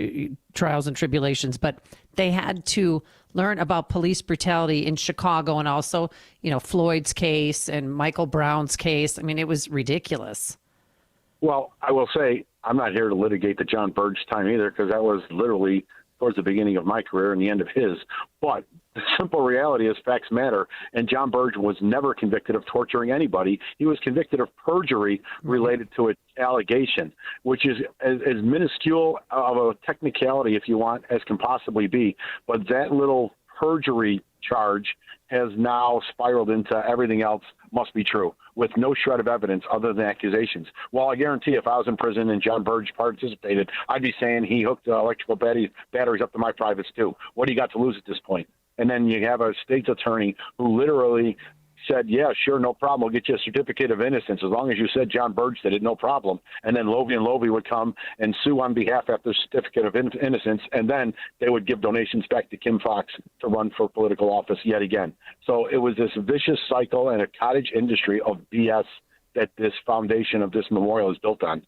trials and tribulations, but they had to learn about police brutality in Chicago, and also, Floyd's case and Michael Brown's case. I mean, it was ridiculous. Well, I will say I'm not here to litigate the John Burge time either, because that was literally towards the beginning of my career and the end of his. But the simple reality is facts matter. And John Burge was never convicted of torturing anybody. He was convicted of perjury related to an allegation, which is as minuscule of a technicality, if you want, as can possibly be. But that little perjury charge has now spiraled into everything else must be true, with no shred of evidence other than accusations. Well, I guarantee if I was in prison and John Burge participated, I'd be saying he hooked electrical batteries up to my privates too. What do you got to lose at this point? And then you have a state's attorney who literally said, yeah, sure, no problem. We'll get you a certificate of innocence as long as you said John Burge did it, no problem. And then Lovey and Lovey would come and sue on behalf after certificate of innocence, and then they would give donations back to Kim Foxx to run for political office yet again. So it was this vicious cycle and a cottage industry of BS that this foundation of this memorial is built on.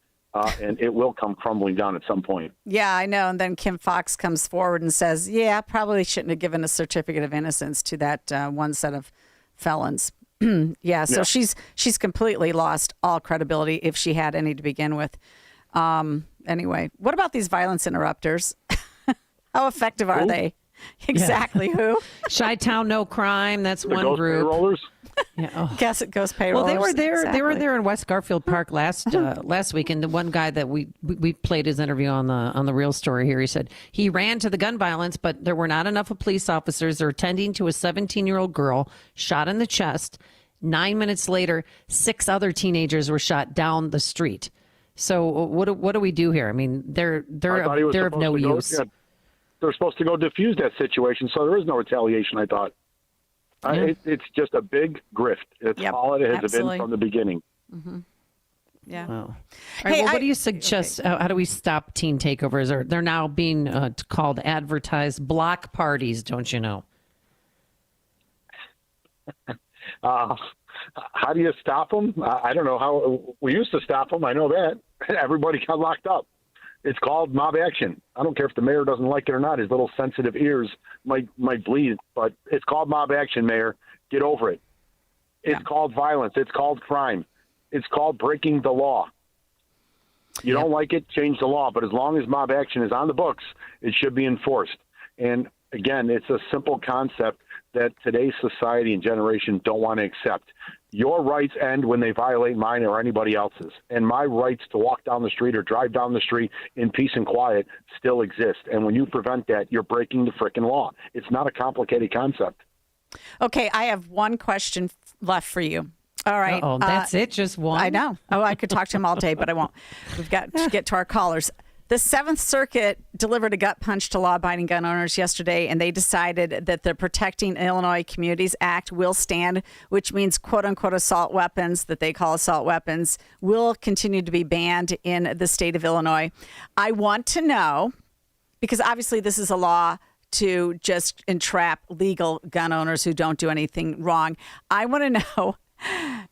And it will come crumbling down at some point. Yeah, I know. And then Kim Foxx comes forward and says, yeah, probably shouldn't have given a certificate of innocence to that one set of felons. So she's completely lost all credibility, if she had any to begin with. Anyway, what about these violence interrupters? How effective are they? Exactly. Who? Chi-Town No Crime. That's one group. Payrollers? Guess it goes payrollers. Well, they were there. Exactly. They were there in West Garfield Park last week, and the one guy that we played his interview on the Real Story here, he said he ran to the gun violence, but there were not enough of police officers. They're attending to a 17-year-old girl shot in the chest. 9 minutes later, 6 other teenagers were shot down the street. So what do we do here? I mean, they're of no use. They're supposed to go diffuse that situation, so there is no retaliation, I thought. It's just a big grift. It's all it has been from the beginning. Mm-hmm. Yeah. Wow. Hey, what do you suggest? Okay. How do we stop teen takeovers? They're now being called advertised block parties, don't you know? How do you stop them? I don't know how. We used to stop them. I know that. Everybody got locked up. It's called mob action. I don't care if the mayor doesn't like it or not. His little sensitive ears might bleed, but it's called mob action, Mayor. Get over it. It's called violence. It's called crime. It's called breaking the law. You don't like it, change the law. But as long as mob action is on the books, it should be enforced. And again, it's a simple concept that today's society and generation don't want to accept. Your rights end when they violate mine or anybody else's. And my rights to walk down the street or drive down the street in peace and quiet still exist. And when you prevent that, you're breaking the frickin' law. It's not a complicated concept. Okay, I have one question left for you. All right. Oh, that's it? Just one? I know. Oh, I could talk to him all day, but I won't. We've got to get to our callers. The Seventh Circuit delivered a gut punch to law-abiding gun owners yesterday, and they decided that the Protecting Illinois Communities Act will stand, which means quote-unquote assault weapons, that they call assault weapons, will continue to be banned in the state of Illinois. I want to know, because obviously this is a law to just entrap legal gun owners who don't do anything wrong. I want to know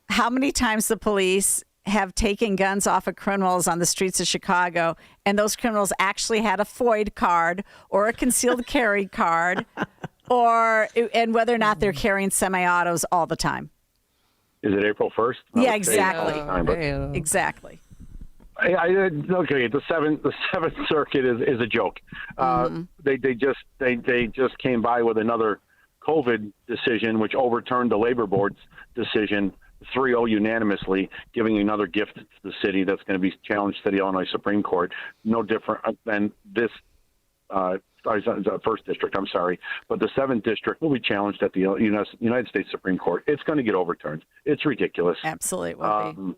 how many times the police have taken guns off of criminals on the streets of Chicago, and those criminals actually had a FOID card or a concealed carry card, and whether or not they're carrying semi-autos all the time. Is it April 1st? Yeah, exactly. Exactly. Okay, the Seventh Circuit is a joke. They just came by with another COVID decision, which overturned the labor board's decision 3-0 unanimously, giving another gift to the city that's going to be challenged to the Illinois Supreme Court. No different than this first district, I'm sorry, but the 7th district will be challenged at the United States Supreme Court. It's going to get overturned. It's ridiculous. Absolutely, it will be.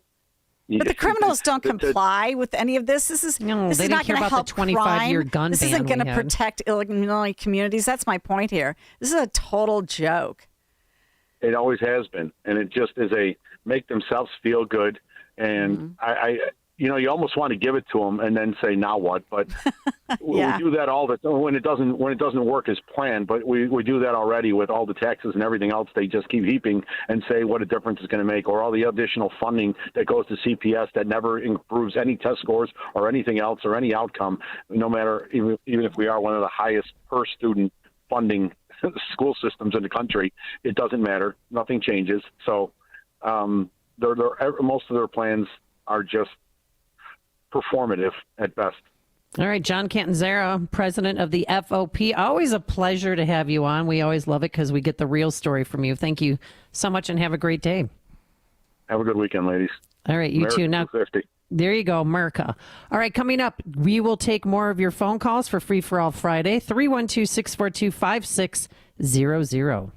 But the criminals don't comply with any of this. This is not going to help the 25-year gun This ban isn't going we to had. protect Illinois communities. That's my point here. This is a total joke. It always has been, and it just is a make themselves feel good. And you almost want to give it to them and then say, now what? But we do that all the time when it doesn't work as planned. But we do that already with all the taxes and everything else. They just keep heaping and say what a difference it's going to make, or all the additional funding that goes to CPS that never improves any test scores or anything else or any outcome. No matter even if we are one of the highest per student funding school systems in the country, it doesn't matter. Nothing changes. So most of their plans are just performative at best. All right, John Catanzaro, president of the FOP. Always a pleasure to have you on. We always love it because we get the real story from you. Thank you so much and have a great day. Have a good weekend, ladies. All right, you too. Now, there you go, America. All right, coming up, we will take more of your phone calls for Free for All Friday, 312-642-5600.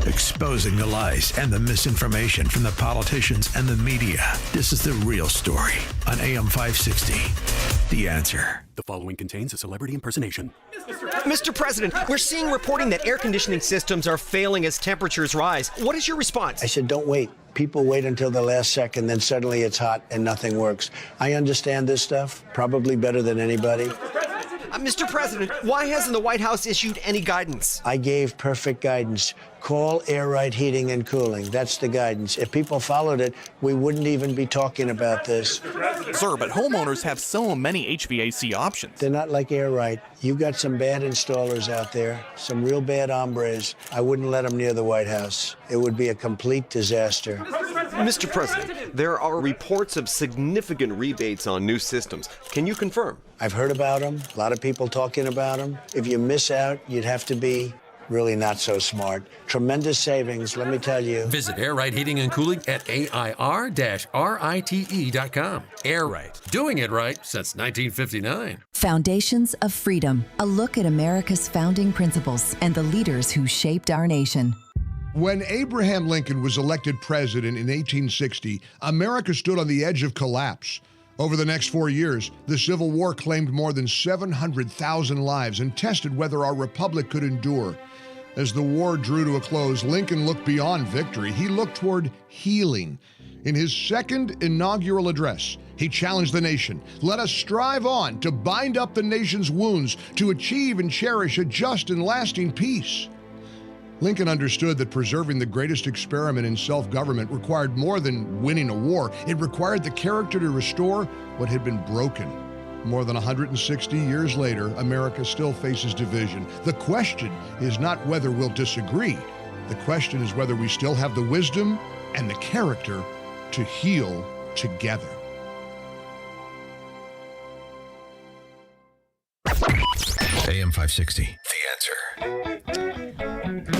Exposing the lies and the misinformation from the politicians and the media. This is The Real Story on AM 560. The Answer. The following contains a celebrity impersonation. Mr. President, we're seeing reporting that air conditioning systems are failing as temperatures rise. What is your response? I said, don't wait. People wait until the last second, then suddenly it's hot and nothing works. I understand this stuff probably better than anybody. Mr. President, why hasn't the White House issued any guidance? I gave perfect guidance. Call Air Right Heating and Cooling. That's the guidance. If people followed it, we wouldn't even be talking about this. Sir, but homeowners have so many HVAC options. They're not like Air Right. You've got some bad installers out there, some real bad hombres. I wouldn't let them near the White House. It would be a complete disaster. Mr. President, there are reports of significant rebates on new systems. Can you confirm? I've heard about them. A lot of people talking about them. If you miss out, you'd have to be really not so smart. Tremendous savings, let me tell you. Visit Air Right Heating and Cooling at AIR-RITE.com. Air Right, doing it right since 1959. Foundations of Freedom, a look at America's founding principles and the leaders who shaped our nation. When Abraham Lincoln was elected president in 1860, America stood on the edge of collapse. Over the next 4 years, the Civil War claimed more than 700,000 lives and tested whether our republic could endure. As the war drew to a close, Lincoln looked beyond victory. He looked toward healing. In his second inaugural address, he challenged the nation. Let us strive on to bind up the nation's wounds, to achieve and cherish a just and lasting peace. Lincoln understood that preserving the greatest experiment in self-government required more than winning a war. It required the character to restore what had been broken. More than 160 years later, America still faces division. The question is not whether we'll disagree. The question is whether we still have the wisdom and the character to heal together. AM 560. The Answer.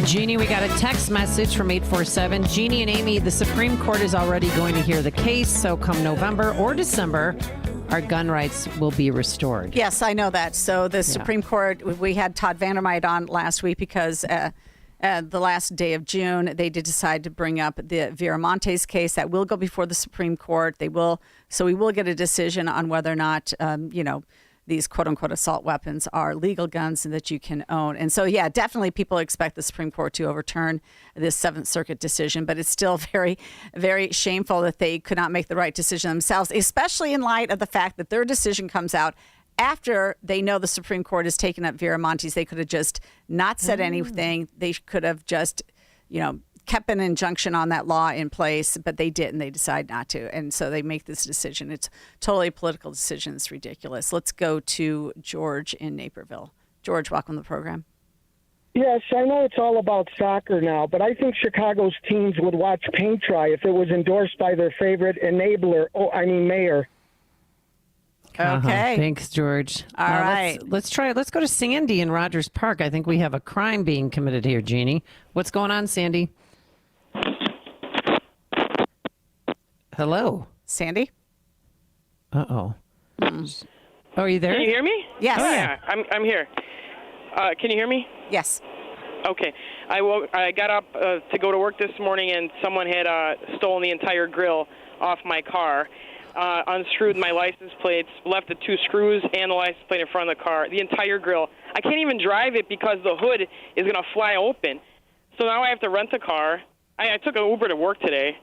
Jeannie, we got a text message from 847. Jeannie and Amy, the Supreme Court is already going to hear the case, so come November or December, our gun rights will be restored. Yes, I know that. So the Supreme Court, we had Todd Vandermeide on last week because the last day of June, they did decide to bring up the Viramontes case that will go before the Supreme Court. We will get a decision on whether or not, these quote-unquote assault weapons are legal guns and that you can own. And so, yeah, definitely people expect the Supreme Court to overturn this Seventh Circuit decision, but it's still very, very shameful that they could not make the right decision themselves, especially in light of the fact that their decision comes out after they know the Supreme Court has taken up Viramontes. They could have just not said anything. They could have just, kept an injunction on that law in place, but they didn't. They decide not to. And so they make this decision. It's totally a political decision. It's ridiculous. Let's go to George in Naperville. George, welcome to the program. Yes, I know it's all about soccer now, but I think Chicago's teams would watch paint dry if it was endorsed by their favorite mayor. Okay. Thanks, George. All right. Let's go to Sandy in Rogers Park. I think we have a crime being committed here, Jeannie. What's going on, Sandy? Hello? Sandy? Uh-oh. Oh, are you there? Can you hear me? Yes. Oh, yeah, I'm here. Can you hear me? Yes. Okay. I got up to go to work this morning, and someone had stolen the entire grill off my car, unscrewed my license plates, left the 2 screws and the license plate in front of the car, the entire grill. I can't even drive it because the hood is going to fly open. So now I have to rent a car. I took an Uber to work today.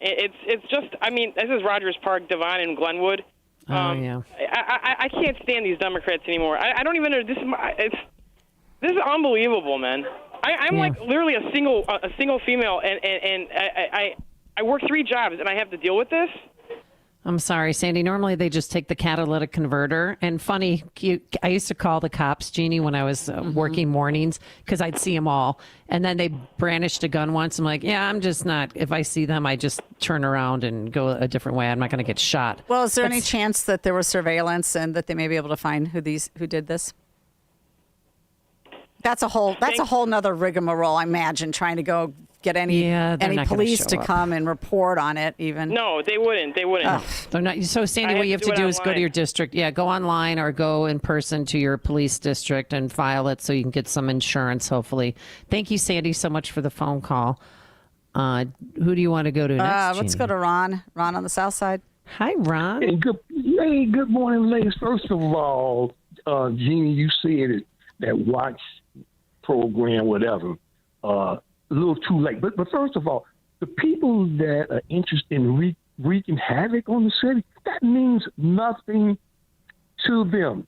It's just, I mean, this is Rogers Park, Devon, and Glenwood. Yeah. I can't stand these Democrats anymore. I don't even know. This is unbelievable, man. I'm like literally a single female, and I work 3 jobs, and I have to deal with this. I'm sorry, Sandy. Normally they just take the catalytic converter. And funny, I used to call the cops, Jeannie, when I was working mornings because I'd see them all. And then they brandished a gun once. I'm like, yeah, I'm just not. If I see them, I just turn around and go a different way. I'm not going to get shot. Well, is there any chance that there was surveillance and that they may be able to find who did this? That's a whole nother rigmarole, I imagine, trying to go get any police to come and report on it even. No, they wouldn't. They're not. So, Sandy, what you have to do is go to your district. Yeah, go online or go in person to your police district and file it so you can get some insurance, hopefully. Thank you, Sandy, so much for the phone call. Who do you want to go to next, Let's go to Ron. Ron on the south side. Hi, Ron. Hey, good morning, ladies. First of all, Jeannie, you said that watch program, whatever, a little too late. But first of all, the people that are interested in wreaking havoc on the city, that means nothing to them.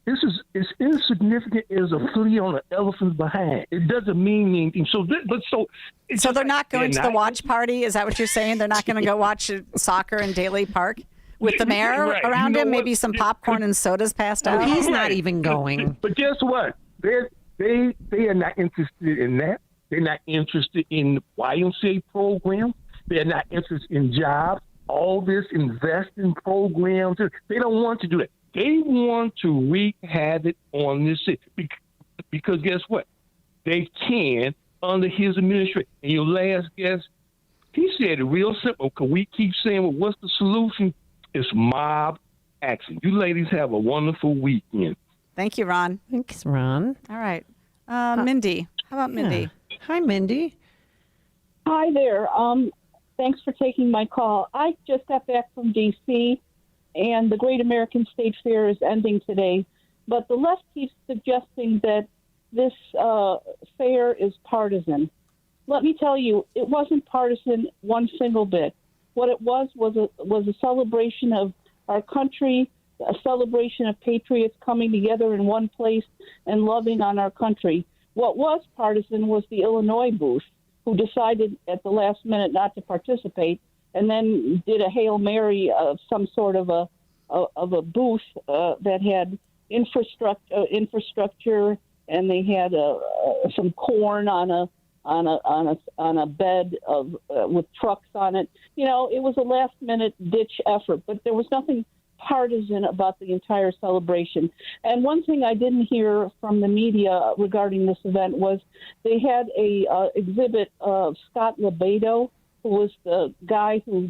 It's insignificant as a flea on an elephant's behind. It doesn't mean anything. So they're not going to the watch party? Is that what you're saying? They're not going to go watch soccer in Daly Park with the mayor around him? Maybe some popcorn and sodas passed out? He's not even going. But guess what? They are not interested in that. They're not interested in the YMCA program. They're not interested in jobs. All this investing programs. They don't want to do that. They want to wreak havoc on this city because guess what? They can under his administration. And your last guest, he said it real simple. Because we keep saying, well, what's the solution? It's mob action. You ladies have a wonderful weekend. Thank you, Ron. Thanks, Ron. All right. Mindy. How about Mindy? Yeah. Hi, Mindy. Hi there. Thanks for taking my call. I just got back from D.C., and the Great American State Fair is ending today. But the left keeps suggesting that this fair is partisan. Let me tell you, it wasn't partisan one single bit. What it was a celebration of our country, a celebration of patriots coming together in one place and loving on our country. What was partisan was the Illinois booth, who decided at the last minute not to participate, and then did a Hail Mary of some sort of a booth that had infrastructure, and they had some corn on a bed of with trucks on it. You know, it was a last minute ditch effort, but there was nothing partisan about the entire celebration. And one thing I didn't hear from the media regarding this event was they had a exhibit of Scott Lebedo, who was the guy who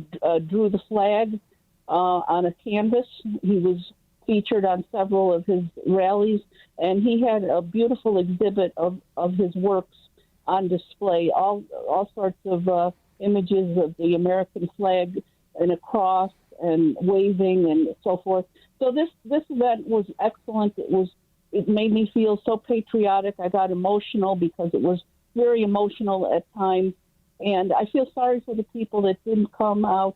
drew the flag on a canvas. He was featured on several of his rallies, and he had a beautiful exhibit of his works on display, all sorts of images of the American flag and a cross and waving and so forth. So this event was excellent. It made me feel so patriotic. I got emotional because it was very emotional at times. And I feel sorry for the people that didn't come out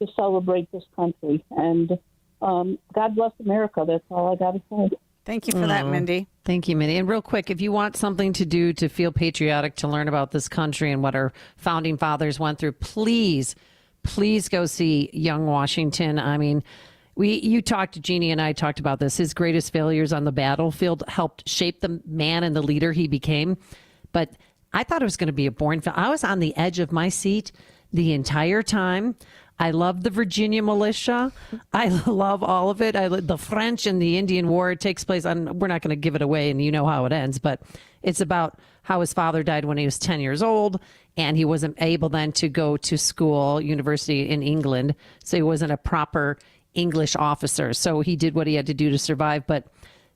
to celebrate this country. And God bless America. That's all I got to say. Thank you for that, Mindy. Thank you, Mindy. And real quick, if you want something to do to feel patriotic, to learn about this country and what our founding fathers went through, please go see Young Washington. I mean, Jeannie and I talked about this. His greatest failures on the battlefield helped shape the man and the leader he became. But I thought it was going to be a boring film. I was on the edge of my seat the entire time. I love the Virginia militia. I love all of it. The French and the Indian War. It takes place on, we're not going to give it away, and you know how it ends, but it's about how his father died when he was 10 years old, and he wasn't able then to go to school, university in England, so he wasn't a proper English officer. So he did what he had to do to survive. But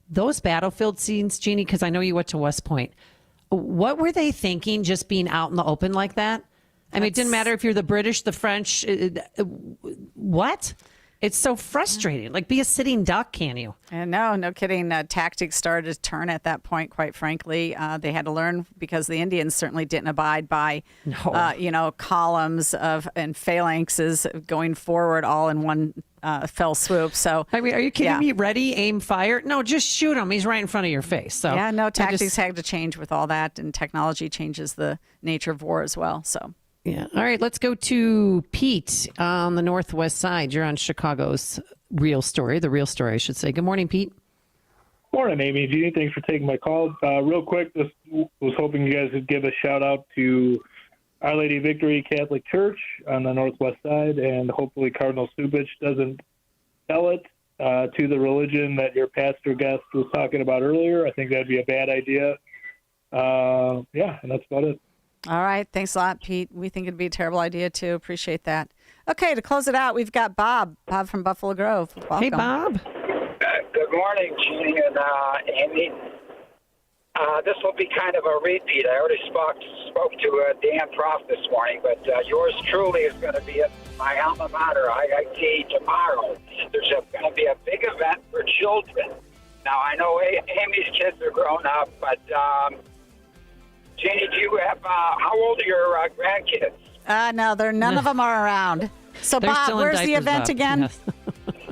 those battlefield scenes, Jeannie, because I know you went to West Point, what were they thinking just being out in the open like that? I mean, it didn't matter if you're the British, the French. What? It's so frustrating. Like, be a sitting duck, can you? And no kidding. Tactics started to turn at that point, quite frankly. They had to learn because the Indians certainly didn't abide by, columns and phalanxes going forward all in one fell swoop. So, I mean, are you kidding me? Ready, aim, fire? No, just shoot him. He's right in front of your face. So yeah, no, tactics had to change with all that, and technology changes the nature of war as well. So. Yeah. All right. Let's go to Pete on the Northwest Side. You're on Chicago's Real Story, the Real Story, I should say. Good morning, Pete. Morning, Amy. Jeannie, thanks for taking my call. Real quick, just was hoping you guys would give a shout out to Our Lady Victory Catholic Church on the Northwest Side, and hopefully Cardinal Stupich doesn't sell it to the religion that your pastor guest was talking about earlier. I think that'd be a bad idea. And that's about it. All right. Thanks a lot, Pete. We think it'd be a terrible idea, too. Appreciate that. Okay, to close it out, we've got Bob from Buffalo Grove. Welcome. Hey, Bob. Good morning, Jeannie and Amy. This will be kind of a repeat. I already spoke to Dan Proft this morning, but yours truly is going to be at my alma mater, IIT, tomorrow. There's going to be a big event for children. Now, I know Amy's kids are grown up, but... Jeannie, do you have, how old are your grandkids? No, none of them are around. So, They're Bob, where's the event again? Yes.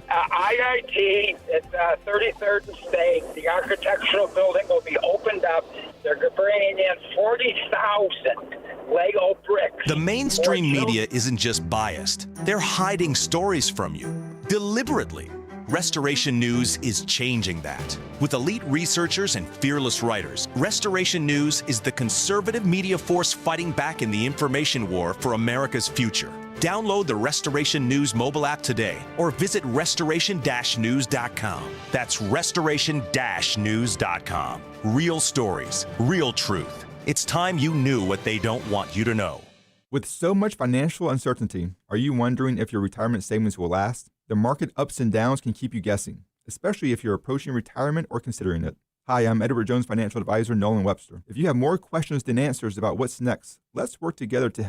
IIT, it's 33rd and State. The architectural building will be opened up. They're bringing in 40,000 Lego bricks. The mainstream media isn't just biased. They're hiding stories from you, deliberately. Restoration News is changing that. With elite researchers and fearless writers, Restoration News is the conservative media force fighting back in the information war for America's future. Download the Restoration News mobile app today or visit restoration-news.com. That's restoration-news.com. Real stories, real truth. It's time you knew what they don't want you to know. With so much financial uncertainty, are you wondering if your retirement savings will last? The market ups and downs can keep you guessing, especially if you're approaching retirement or considering it. Hi, I'm Edward Jones financial advisor Nolan Webster. If you have more questions than answers about what's next, let's work together to